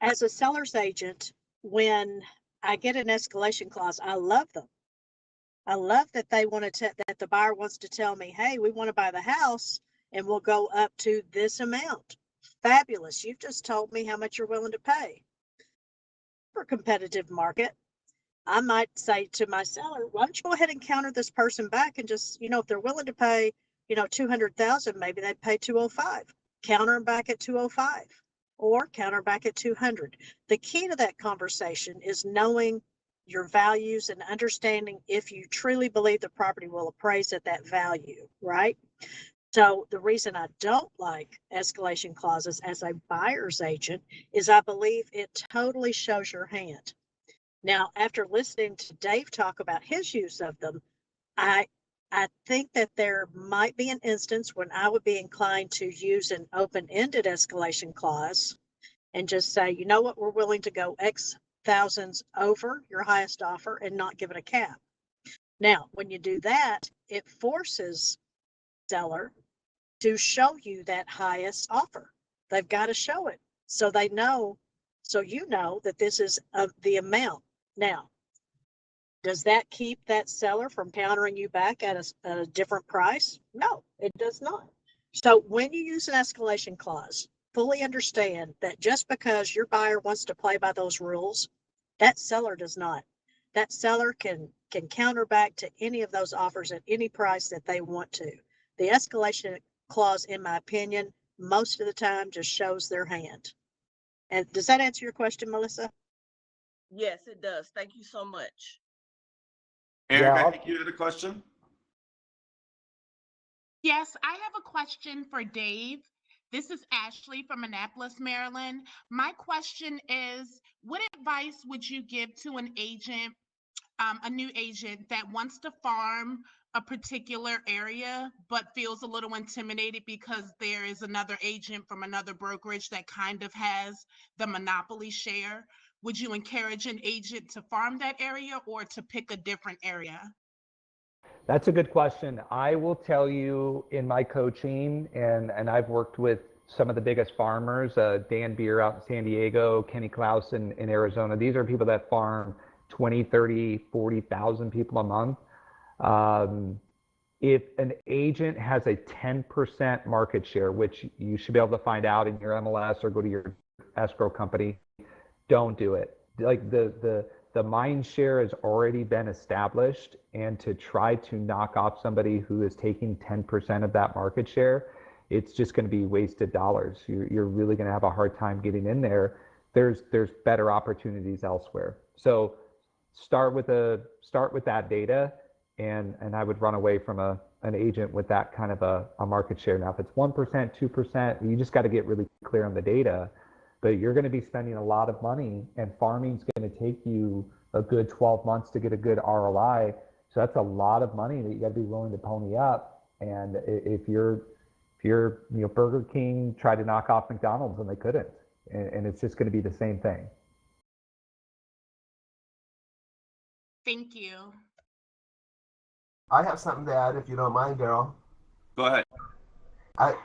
as a seller's agent, when I get an escalation clause, I love them. I love that that the buyer wants to tell me, hey, we want to buy the house and we'll go up to this amount. Fabulous. You've just told me how much you're willing to pay. For a competitive market, I might say to my seller, why don't you go ahead and counter this person back and just, if they're willing to pay, 200,000, maybe they'd pay 205. Counter them back at 205 or counter back at 200. The key to that conversation is knowing your values and understanding if you truly believe the property will appraise at that value, right? So the reason I don't like escalation clauses as a buyer's agent is I believe it totally shows your hand. Now, after listening to Dave talk about his use of them, I think that there might be an instance when I would be inclined to use an open-ended escalation clause and just say, you know what, we're willing to go X thousands over your highest offer and not give it a cap. Now, when you do that, it forces seller to show you that highest offer. They've got to show it so they know, so you know that this is the amount. Now, Does that keep that seller from countering you back at a different price? No, it does not. So when you use an escalation clause, fully understand that just because your buyer wants to play by those rules, that seller does not. That seller can counter back to any of those offers at any price that they want to. The escalation clause, in my opinion, most of the time just shows their hand. And does that answer your question, Melissa? Yes, it does. Thank you so much. Eric, Yeah, I think you had a question. Yes, I have a question for Dave. This is Ashley from Annapolis, Maryland. My question is, what advice would you give to an agent, a new agent that wants to farm a particular area, but feels a little intimidated because there is another agent from another brokerage that kind of has the monopoly share? Would you encourage an agent to farm that area or to pick a different area? that's a good question. I will tell you in my coaching, and I've worked with some of the biggest farmers, Dan Beer out in San Diego, Kenny Klaus in Arizona. These are people that farm 20, 30, 40,000 people a month. If an agent has a 10% market share, which you should be able to find out in your MLS or go to your escrow company, don't do it. Like the mind share has already been established, and to try to knock off somebody who is taking 10% of that market share, it's just going to be wasted dollars. You're really going to have a hard time getting in there. There's better opportunities elsewhere. So start with that data, and I would run away from an agent with that kind of a market share. Now, if it's 1%, 2%, you just got to get really clear on the data. But you're going to be spending a lot of money, and farming's going to take you a good 12 months to get a good ROI. So that's a lot of money that you got to be willing to pony up. And if you're Burger King tried to knock off McDonald's and they couldn't, and it's just going to be the same thing. Thank you. I have something to add if you don't mind, Daryl. Go ahead. I've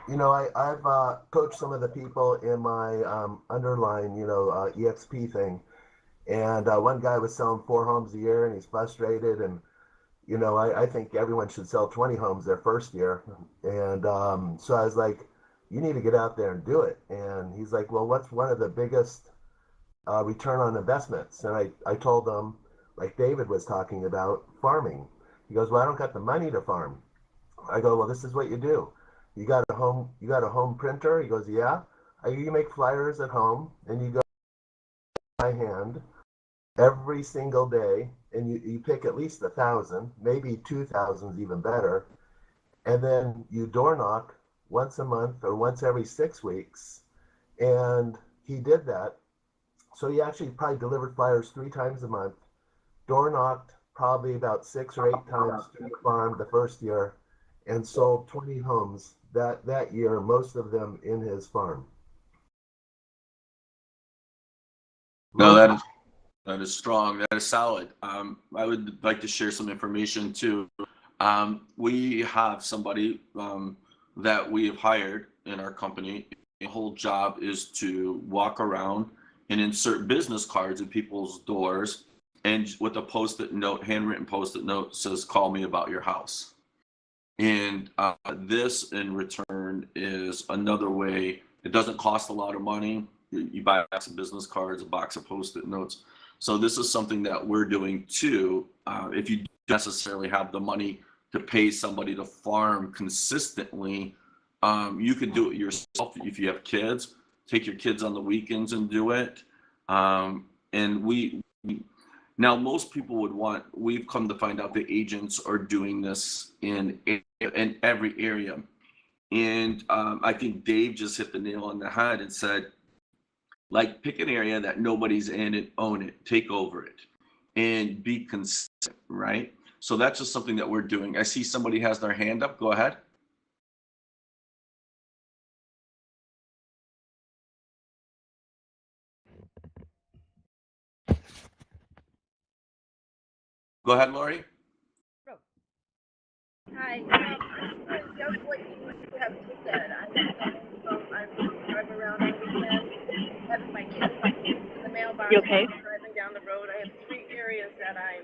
coached some of the people in my underline, EXP thing, and one guy was selling 4 homes a year, and he's frustrated, and I think everyone should sell 20 homes their first year, and so I was like, you need to get out there and do it, and he's like, well, what's one of the biggest return on investments? And I told him, like David was talking about, farming. He goes, well, I don't got the money to farm. I go, well, this is what you do. You got a home printer? He goes, yeah. You make flyers at home, and you go by hand every single day, and you pick at least 1,000, maybe 2,000 is even better, and then you door knock once a month or once every 6 weeks. And he did that. So he actually probably delivered flyers 3 times a month, door knocked probably about 6 or 8 times to the farm the first year, and sold 20 homes that year, most of them in his farm. No, that is strong. That is solid. I would like to share some information too. We have somebody that we have hired in our company. The whole job is to walk around and insert business cards in people's doors, and with a post-it note, handwritten post-it note, says, "Call me about your house." And this in return is another way. It doesn't cost a lot of money. You buy a box of business cards, a box of post-it notes. So this is something that we're doing too. If you don't necessarily have the money to pay somebody to farm consistently, you could do it yourself. If you have kids, take your kids on the weekends and do it. And now most people would want, we've come to find out that agents are doing this in every area. And I think Dave just hit the nail on the head and said, like, pick an area that nobody's in and own it, take over it, and be consistent, right? So that's just something that we're doing. I see somebody has their hand up. Go ahead. Go ahead, Lori. Hi, I just what you have just said. I drive around on weekends, having my kids in the mailbox. You okay? Driving down the road. I have 3 areas that I'm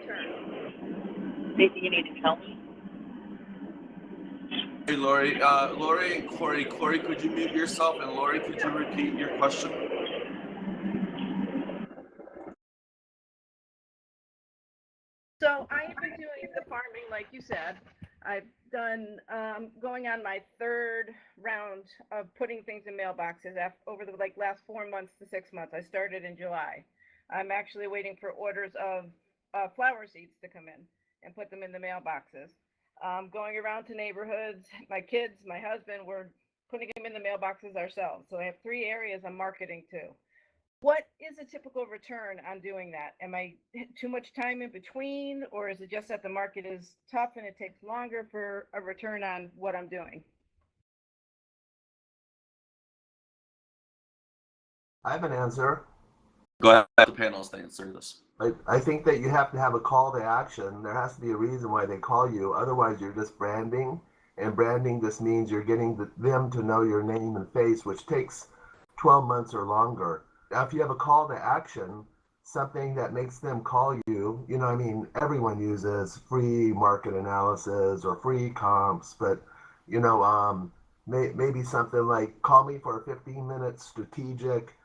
return? Maybe you need to tell me. Hey, Lori. Lori and Corey. Corey, could you mute yourself? And Lori, could you repeat your question? So I have been doing the farming, like you said. I've done going on my third round of putting things in mailboxes over the last 4 months to 6 months. I started in July. I'm actually waiting for orders of flower seeds to come in and put them in the mailboxes. Going around to neighborhoods, my kids, my husband, we're putting them in the mailboxes ourselves. So I have 3 areas I'm marketing to. What is a typical return on doing that? Am I too much time in between, or is it just that the market is tough and it takes longer for a return on what I'm doing? I have an answer. Go ahead, the panelists to answer this. I think that you have to have a call to action. There has to be a reason why they call you. Otherwise, you're just branding, and branding just means you're getting them to know your name and face, which takes 12 months or longer. Now, if you have a call to action, something that makes them call you, I mean, everyone uses free market analysis or free comps, but, maybe something like call me for a 15-minute strategic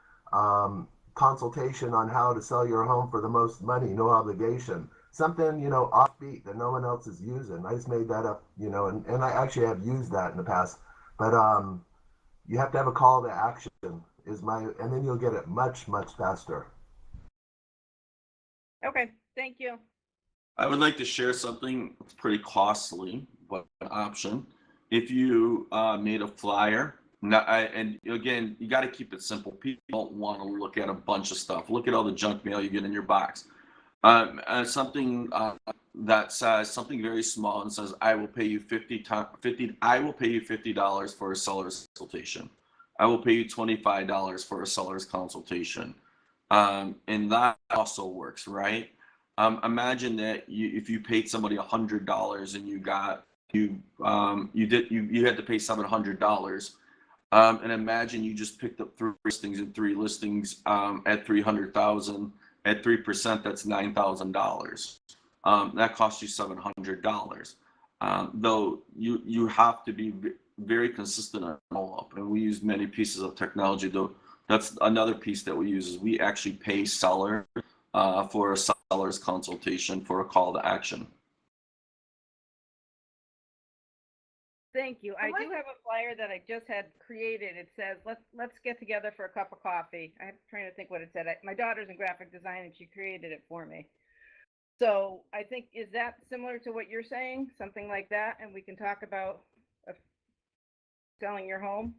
consultation on how to sell your home for the most money, no obligation. Something, offbeat that no one else is using. I just made that up, and I actually have used that in the past. But you have to have a call to action and then you'll get it much, much faster. Okay, thank you. I would like to share something that's pretty costly, but an option. If you made a flyer, and again, you got to keep it simple. People don't want to look at a bunch of stuff. Look at all the junk mail you get in your box. Something that says something very small and says, "I will pay you I will pay you $50 for a seller's consultation. I will pay you $25 for a seller's consultation." And that also works, right? Imagine that if you paid somebody $100 and you had to pay $700. And imagine you just picked up 3 listings and 3 listings at 300,000 at 3%. That's $9,000. That costs you $700. Though you have to be very consistent on follow-up, and we use many pieces of technology. Though that's another piece that we use is we actually pay seller for a seller's consultation for a call to action. Thank you. I do have a flyer that I just had created. It says, let's get together for a cup of coffee. I'm trying to think what it said. My daughter's in graphic design and she created it for me. So I think, is that similar to what you're saying? Something like that? And we can talk about selling your home?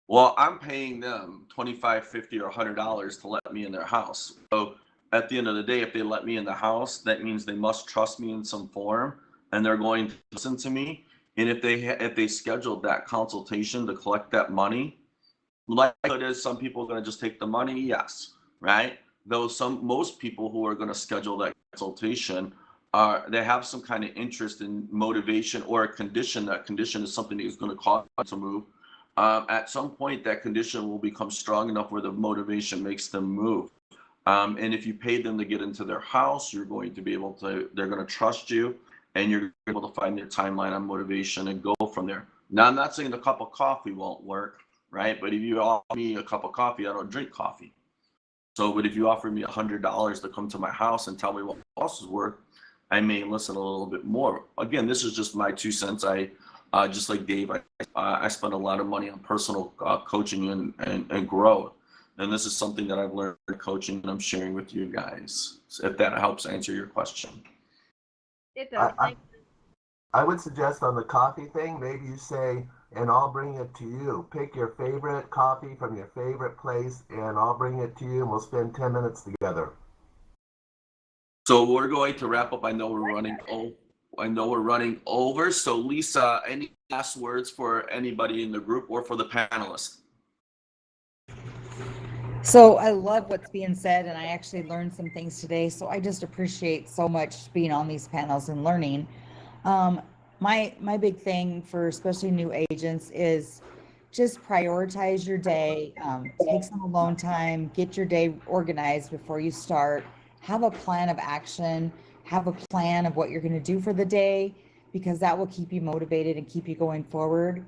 Well, I'm paying them $25, $50, or $100 to let me in their house. So at the end of the day, if they let me in the house, that means they must trust me in some form, and they're going to listen to me. And if they scheduled that consultation to collect that money, likelihood is some people are going to just take the money, yes, right? Though most people who are going to schedule that consultation they have some kind of interest in motivation or a condition. That condition is something that is going to cause them to move. At some point, that condition will become strong enough where the motivation makes them move. And if you pay them to get into their house, they're going to trust you, and you're able to find their timeline on motivation and go from there. Now, I'm not saying a cup of coffee won't work, right? But if you offer me a cup of coffee, I don't drink coffee. But if you offer me $100 to come to my house and tell me what else is worth, I may listen a little bit more. Again, this is just my 2 cents. Just like Dave, I spend a lot of money on personal coaching and growth. And this is something that I've learned in coaching and I'm sharing with you guys. So if that helps answer your question. It does. I would suggest on the coffee thing, maybe you say, and I'll bring it to you. Pick your favorite coffee from your favorite place, and I'll bring it to you, and we'll spend 10 minutes together. So we're going to wrap up. I know we're running over. So Lisa, any last words for anybody in the group or for the panelists? So I love what's being said, and I actually learned some things today. So I just appreciate so much being on these panels and learning. My big thing for especially new agents is just prioritize your day, take some alone time, get your day organized before you start, have a plan of action, have a plan of what you're going to do for the day, because that will keep you motivated and keep you going forward.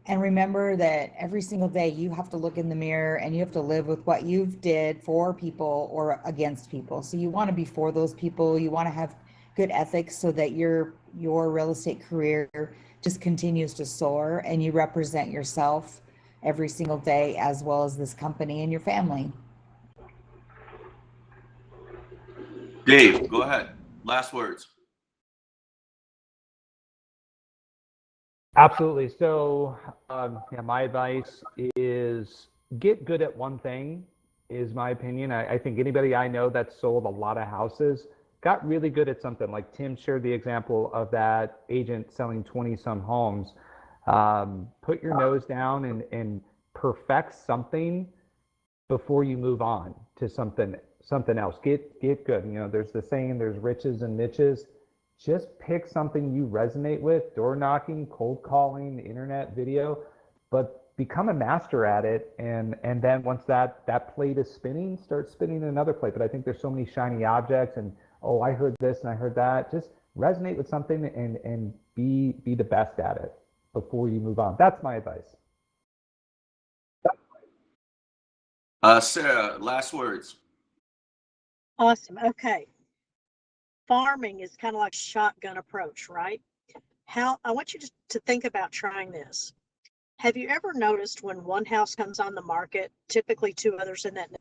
And remember that every single day you have to look in the mirror and you have to live with what you've did for people or against people. So you want to be for those people. You want to have good ethics so that your real estate career just continues to soar and you represent yourself every single day, as well as this company and your family. Dave, go ahead. Last words. Absolutely. So, yeah, my advice is get good at one thing, is my opinion. I think anybody I know that sold a lot of houses got really good at something. Like Tim shared the example of that agent selling 20 some homes. Put your nose down and perfect something before you move on to something else. Get good. You know, there's the saying, there's riches and niches. Just pick something you resonate with: door knocking, cold calling, internet, video, but become a master at it. And then once that plate is spinning, start spinning another plate. But I think there's so many shiny objects and, oh, I heard this and I heard that. Just resonate with something and be the best at it before you move on. That's my advice. Sarah, last words. Awesome. Okay. Farming is kind of like shotgun approach, right? I want you to think about trying this. Have you ever noticed when one house comes on the market, typically two others in that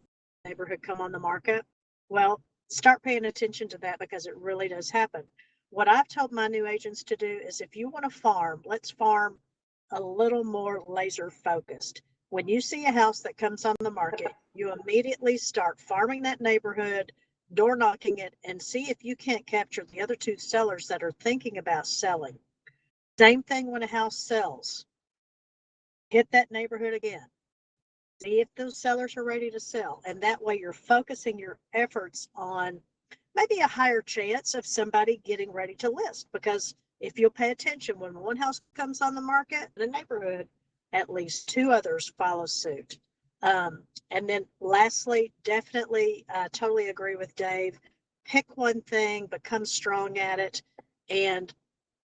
neighborhood come on the market? Well, start paying attention to that, because it really does happen. What I've told my new agents to do is, if you want to farm, let's farm a little more laser focused. When you see a house that comes on the market, you immediately start farming that neighborhood, door knocking it, and see if you can't capture the other two sellers that are thinking about selling. Same thing when a house sells. Hit that neighborhood again. See if those sellers are ready to sell. And that way you're focusing your efforts on maybe a higher chance of somebody getting ready to list. Because if you'll pay attention, when one house comes on the market in a neighborhood, at least two others follow suit. And then lastly, definitely totally agree with Dave. Pick one thing, become strong at it, and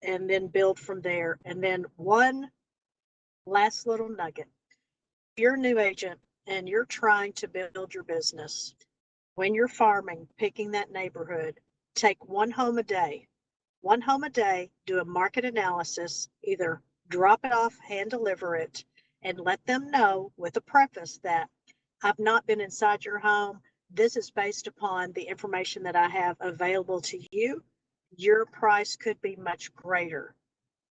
then build from there. And then one last little nugget. If you're a new agent and you're trying to build your business, when you're farming, picking that neighborhood, take one home a day. One home a day, do a market analysis, either drop it off, hand deliver it, and let them know with a preface that I've not been inside your home. This is based upon the information that I have available to you. Your price could be much greater.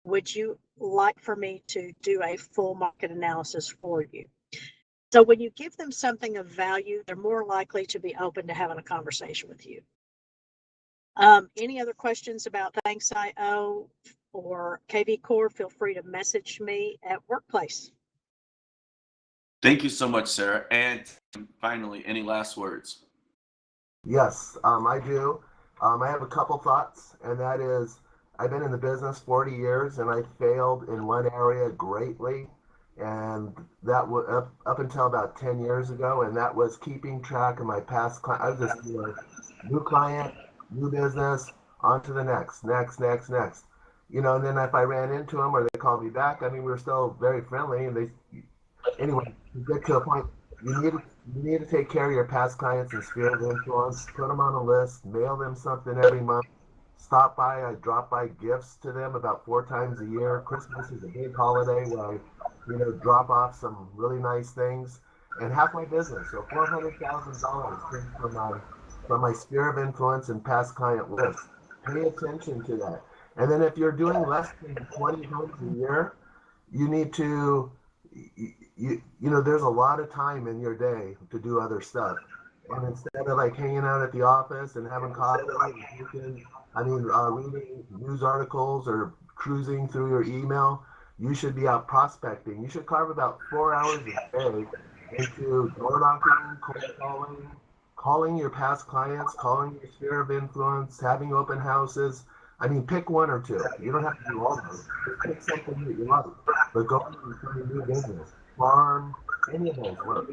Would you like for me to do a full market analysis for you? So when you give them something of value, they're more likely to be open to having a conversation with you. Any other questions about Thanks.io or KV Core, feel free to message me at Workplace. Thank you so much, Sarah. And finally, any last words? Yes, I do. I have a couple thoughts, and that is, I've been in the business 40 years, and I failed in one area greatly, and that was up until about 10 years ago, and that was keeping track of my past clients. I was just new client, new business, on to the next. You know, and then if I ran into them or they called me back, I mean, we were still very friendly, and anyway, you get to a point, you need to take care of your past clients and sphere of influence, put them on a list, mail them something every month, I drop by gifts to them about 4 times a year. Christmas is a big holiday where I, drop off some really nice things, and half my business, so $400,000 came from my sphere of influence and past client list. Pay attention to that. And then if you're doing less than 20 homes a year, you need to, there's a lot of time in your day to do other stuff. And instead of like hanging out at the office and having coffee, reading news articles or cruising through your email, you should be out prospecting. You should carve about 4 hours a day into door knocking, cold calling your past clients, calling your sphere of influence, having open houses. Pick one or two. You don't have to do all those. Just pick something that you love. But go and find a new business. Farm, any of those work.